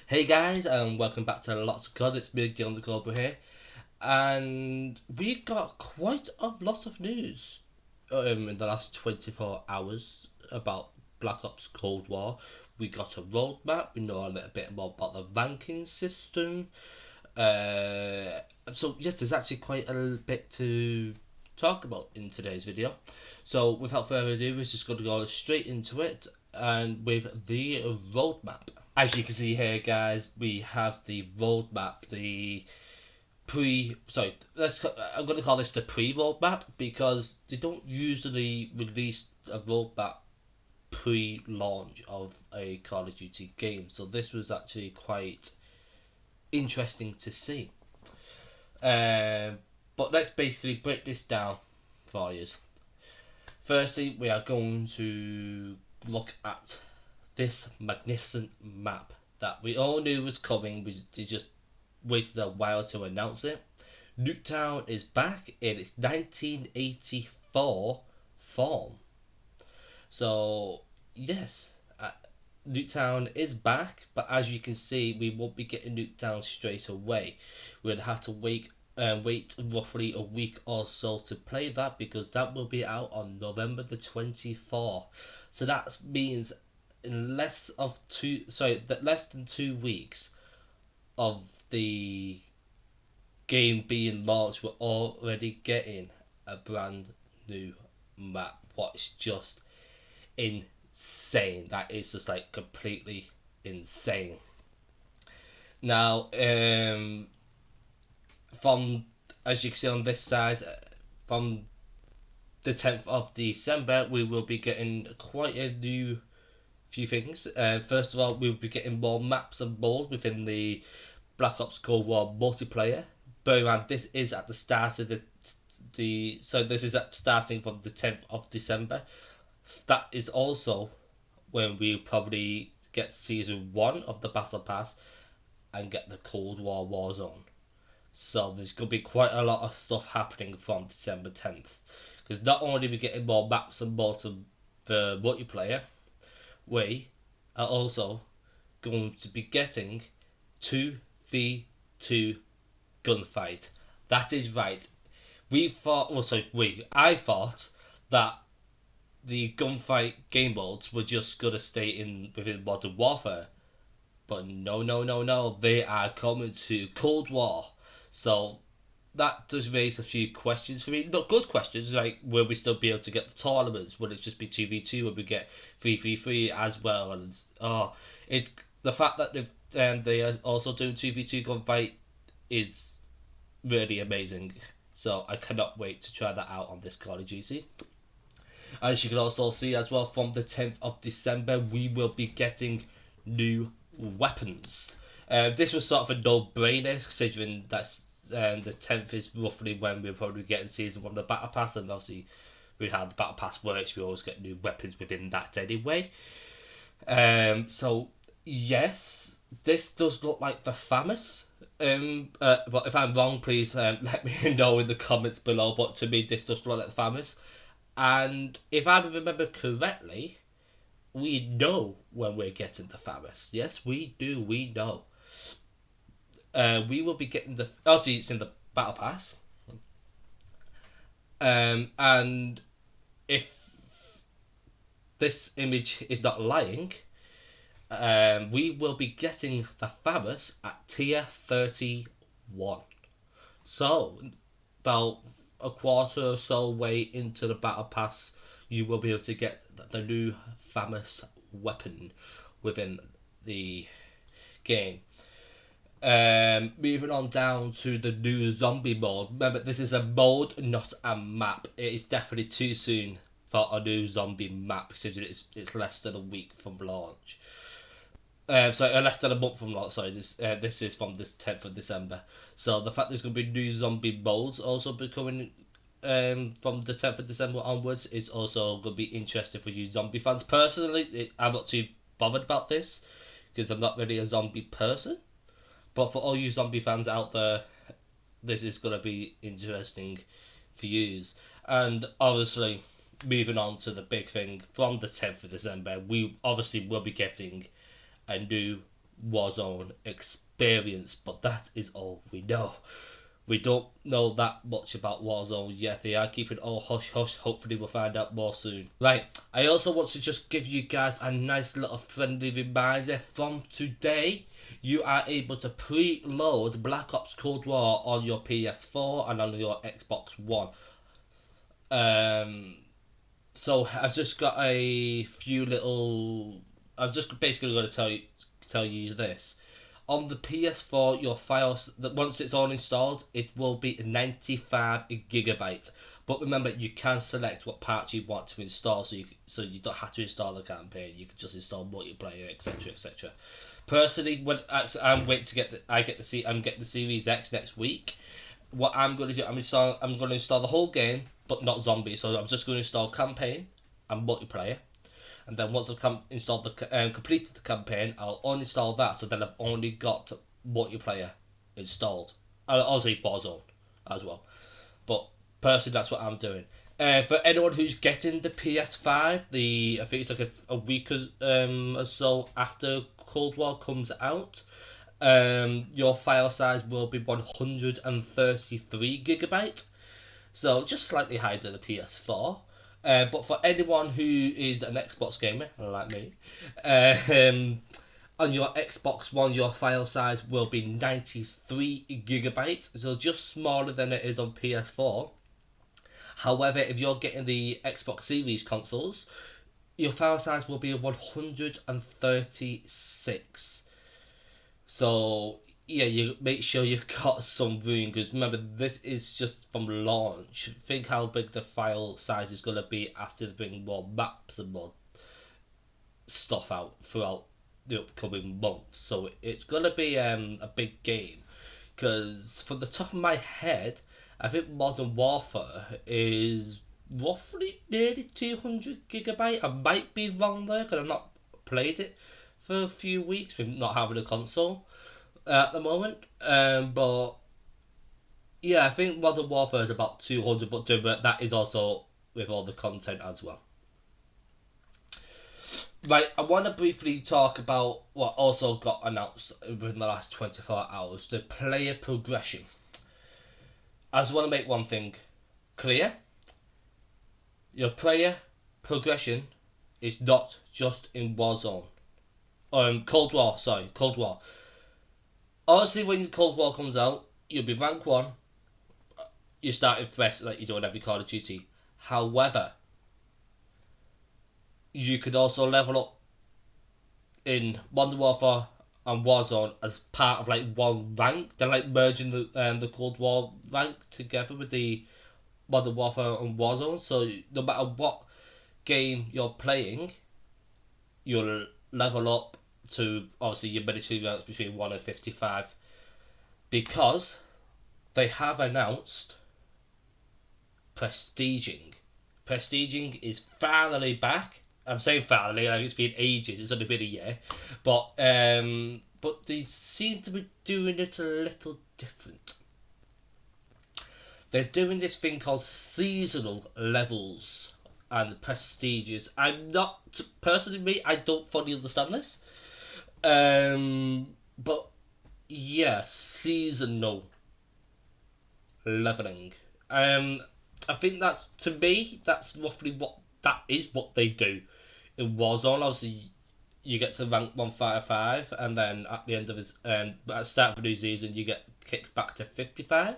Hey guys, and welcome back to Lots of COD. It's me, Dylan the Cobra here, and we got quite a lot of news in the last 24 hours about Black Ops Cold War. We got a roadmap. We know a little bit more about the ranking system. So yes, there's actually quite a little bit to talk about in today's video. So without further ado, we're just going to go straight into it, and with the roadmap. As you can see here, guys, we have the roadmap, the I'm going to call this the pre-roadmap because they don't usually release a roadmap pre-launch of a Call of Duty game. So this was actually quite interesting to see. But let's basically break this down for you. Firstly, we are going to look at this magnificent map that we all knew was coming. We just waited a while to announce it. Nuketown is back in its 1984 form. So, yes, Nuketown is back, but as you can see, we won't be getting Nuketown straight away. We'll have to wait roughly a week or so to play that because that will be out on November the 24th. So that means in less than 2 weeks of the game being launched, we're already getting a brand new map. What's just insane. That is just like completely insane. Now, from as you can see on this side, from the 10th of December, we will be getting quite a new few things. First of all, we'll be getting more maps and modes within the Black Ops Cold War multiplayer. Bear in mind, this is at the start of this is starting from the 10th of December. That is also when we probably get season 1 of the Battle Pass and get the Cold War Warzone. So there's going to be quite a lot of stuff happening from December 10th. Because not only are we getting more maps and modes for multiplayer, we are also going to be getting 2v2 gunfight. That is right. I thought that the gunfight game modes were just gonna stay within Modern Warfare, but no, they are coming to Cold War. So that does raise a few questions for me. Not good questions, like will we still be able to get the tournaments? Will it just be 2v2? Will we get 3v3 as well? And it's the fact that they are also doing 2v2 gunfight is really amazing. So I cannot wait to try that out on this Call of Duty. As you can also see as well, from the 10th of December, we will be getting new weapons. This was sort of a no-brainer, considering that's the 10th is roughly when we're probably getting season 1 of the Battle Pass, and obviously we have the Battle Pass works, we always get new weapons within that anyway. So, yes, this does look like the FAMAS. But if I'm wrong, please let me know in the comments below. But to me, this does look like the FAMAS. And if I remember correctly, we know when we're getting the FAMAS. Yes, we do. We know. We will be getting the. Obviously, it's in the Battle Pass. And if this image is not lying, we will be getting the FAMAS at tier 31. So, about a quarter or so way into the Battle Pass, you will be able to get the new FAMAS weapon within the game. Moving on down to the new zombie mode. Remember, this is a mode, not a map. It is definitely too soon for a new zombie map, considering it's less than a week from launch. Less than a month from launch. Sorry, this is from this 10th of December. So the fact there's going to be new zombie modes also becoming from the 10th of December onwards is also going to be interesting for you zombie fans. Personally, I'm not too bothered about this because I'm not really a zombie person. But for all you zombie fans out there, this is going to be interesting for you. And obviously, moving on to the big thing, from the 10th of December, we obviously will be getting a new Warzone experience, but that is all we know. We don't know that much about Warzone yet. They are keeping all hush hush. Hopefully we'll find out more soon. Right, I also want to just give you guys a nice little friendly reminder from today. You are able to preload Black Ops Cold War on your PS4 and on your Xbox One. So I've just got a few little. I've just basically got to tell you this. On the PS4, your files, once it's all installed, it will be 95 gigabyte. But remember, you can select what parts you want to install, so you don't have to install the campaign. You can just install multiplayer, etc., etc. Personally, when I'm waiting to get I'm getting the Series X next week. What I'm going to do, I'm going to install the whole game, but not zombies. So I'm just going to install campaign and multiplayer. And then once I've completed the campaign, I'll uninstall that. So then I've only got multiplayer installed. I'll also Warzone as well. But personally, that's what I'm doing. For anyone who's getting the PS5, I think it's like a week or so after Cold War comes out, your file size will be 133 gigabyte. So just slightly higher than the PS4. But for anyone who is an Xbox gamer, like me, on your Xbox One, your file size will be 93 gigabytes, so just smaller than it is on PS4. However, if you're getting the Xbox Series consoles, your file size will be 136. So yeah, you make sure you've got some room, because remember, this is just from launch. Think how big the file size is going to be after they bring more maps and more stuff out throughout the upcoming months. So it's going to be a big game, because from the top of my head, I think Modern Warfare is roughly nearly 200 gigabyte. I might be wrong there, because I've not played it for a few weeks with not having a console at the moment. But yeah, I think Modern Warfare is about 200, but that is also with all the content as well. Right, I want to briefly talk about what also got announced within the last 24 hours, the player progression. I just want to make one thing clear. Your player progression is not just in Warzone. Cold War, sorry, Cold War. Honestly, when Cold War comes out, you'll be rank 1. You start in fresh like you do on every Call of Duty. However, you could also level up in Modern Warfare and Warzone as part of like one rank. They're like merging the Cold War rank together with the Modern Warfare and Warzone. So no matter what game you're playing, you'll level up to obviously your military ranks between 1 and 55, because they have announced prestiging. Prestiging is finally back. I'm saying finally, like it's been ages. It's only been a year, but they seem to be doing it a little different. They're doing this thing called seasonal levels and prestiges. I'm not personally me. I don't fully understand this. But yeah, seasonal leveling. I think that's, to me, that's roughly what they do in Warzone. Obviously, you get to rank 155, and then at the end of his at the start of the new season, you get kicked back to 55.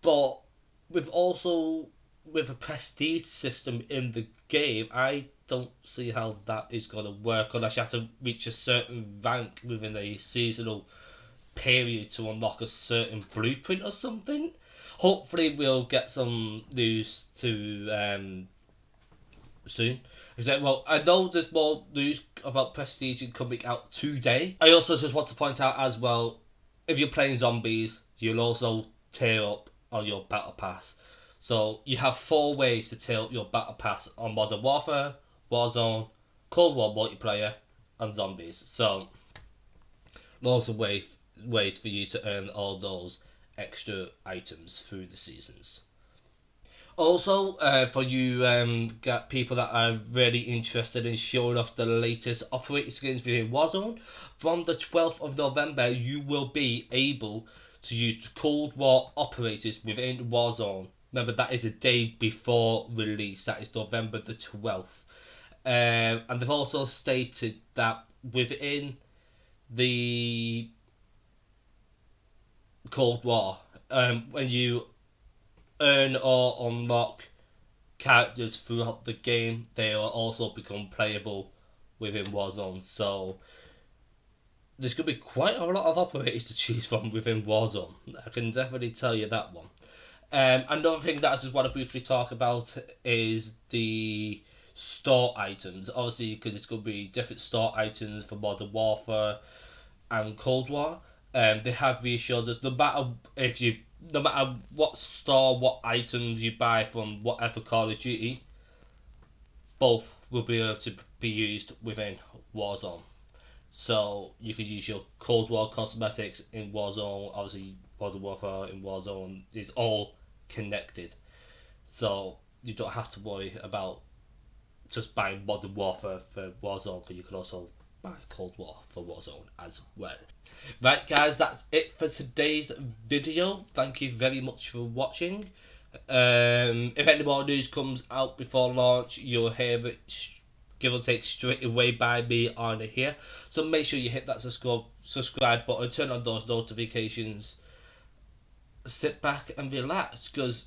But with a prestige system in the game, I don't see how that is going to work unless you have to reach a certain rank within a seasonal period to unlock a certain blueprint or something. Hopefully, we'll get some news to soon. Well, I know there's more news about Prestige coming out today. I also just want to point out as well, if you're playing zombies, you'll also tier up on your battle pass. So you have 4 ways to tier up your battle pass on Modern Warfare, Warzone, Cold War multiplayer, and zombies. So lots of ways for you to earn all those extra items through the seasons. Also, for you got people that are really interested in showing off the latest operating skins within Warzone, from the 12th of November, you will be able to use the Cold War operators within Warzone. Remember, that is a day before release. That is November the 12th. And they've also stated that within the Cold War, when you earn or unlock characters throughout the game, they will also become playable within Warzone. So there's going to be quite a lot of operators to choose from within Warzone. I can definitely tell you that one. Another thing that I just want to briefly talk about is the store items. Obviously, because it's going to be different store items for Modern Warfare and Cold War. They have reassured us no matter what store, what items you buy from whatever Call of Duty, both will be able to be used within Warzone. So you could use your Cold War cosmetics in Warzone. Obviously, Modern Warfare in Warzone is all connected, so you don't have to worry about just buying Modern Warfare for Warzone, because you can also buy Cold War for Warzone as well. Right, guys, that's it for today's video. Thank you very much for watching. If any more news comes out before launch, you'll hear it give or take straight away by me on here. So make sure you hit that subscribe button, turn on those notifications, sit back and relax, because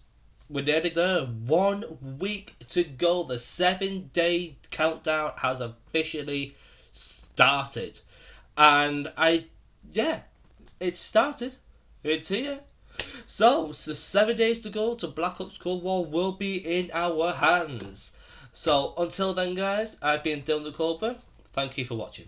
we're nearly there. 1 week to go. The 7-day countdown has officially started. And it started. It's here. So 7 days to go to Black Ops Cold War will be in our hands. So until then, guys, I've been Dylan the Cobra. Thank you for watching.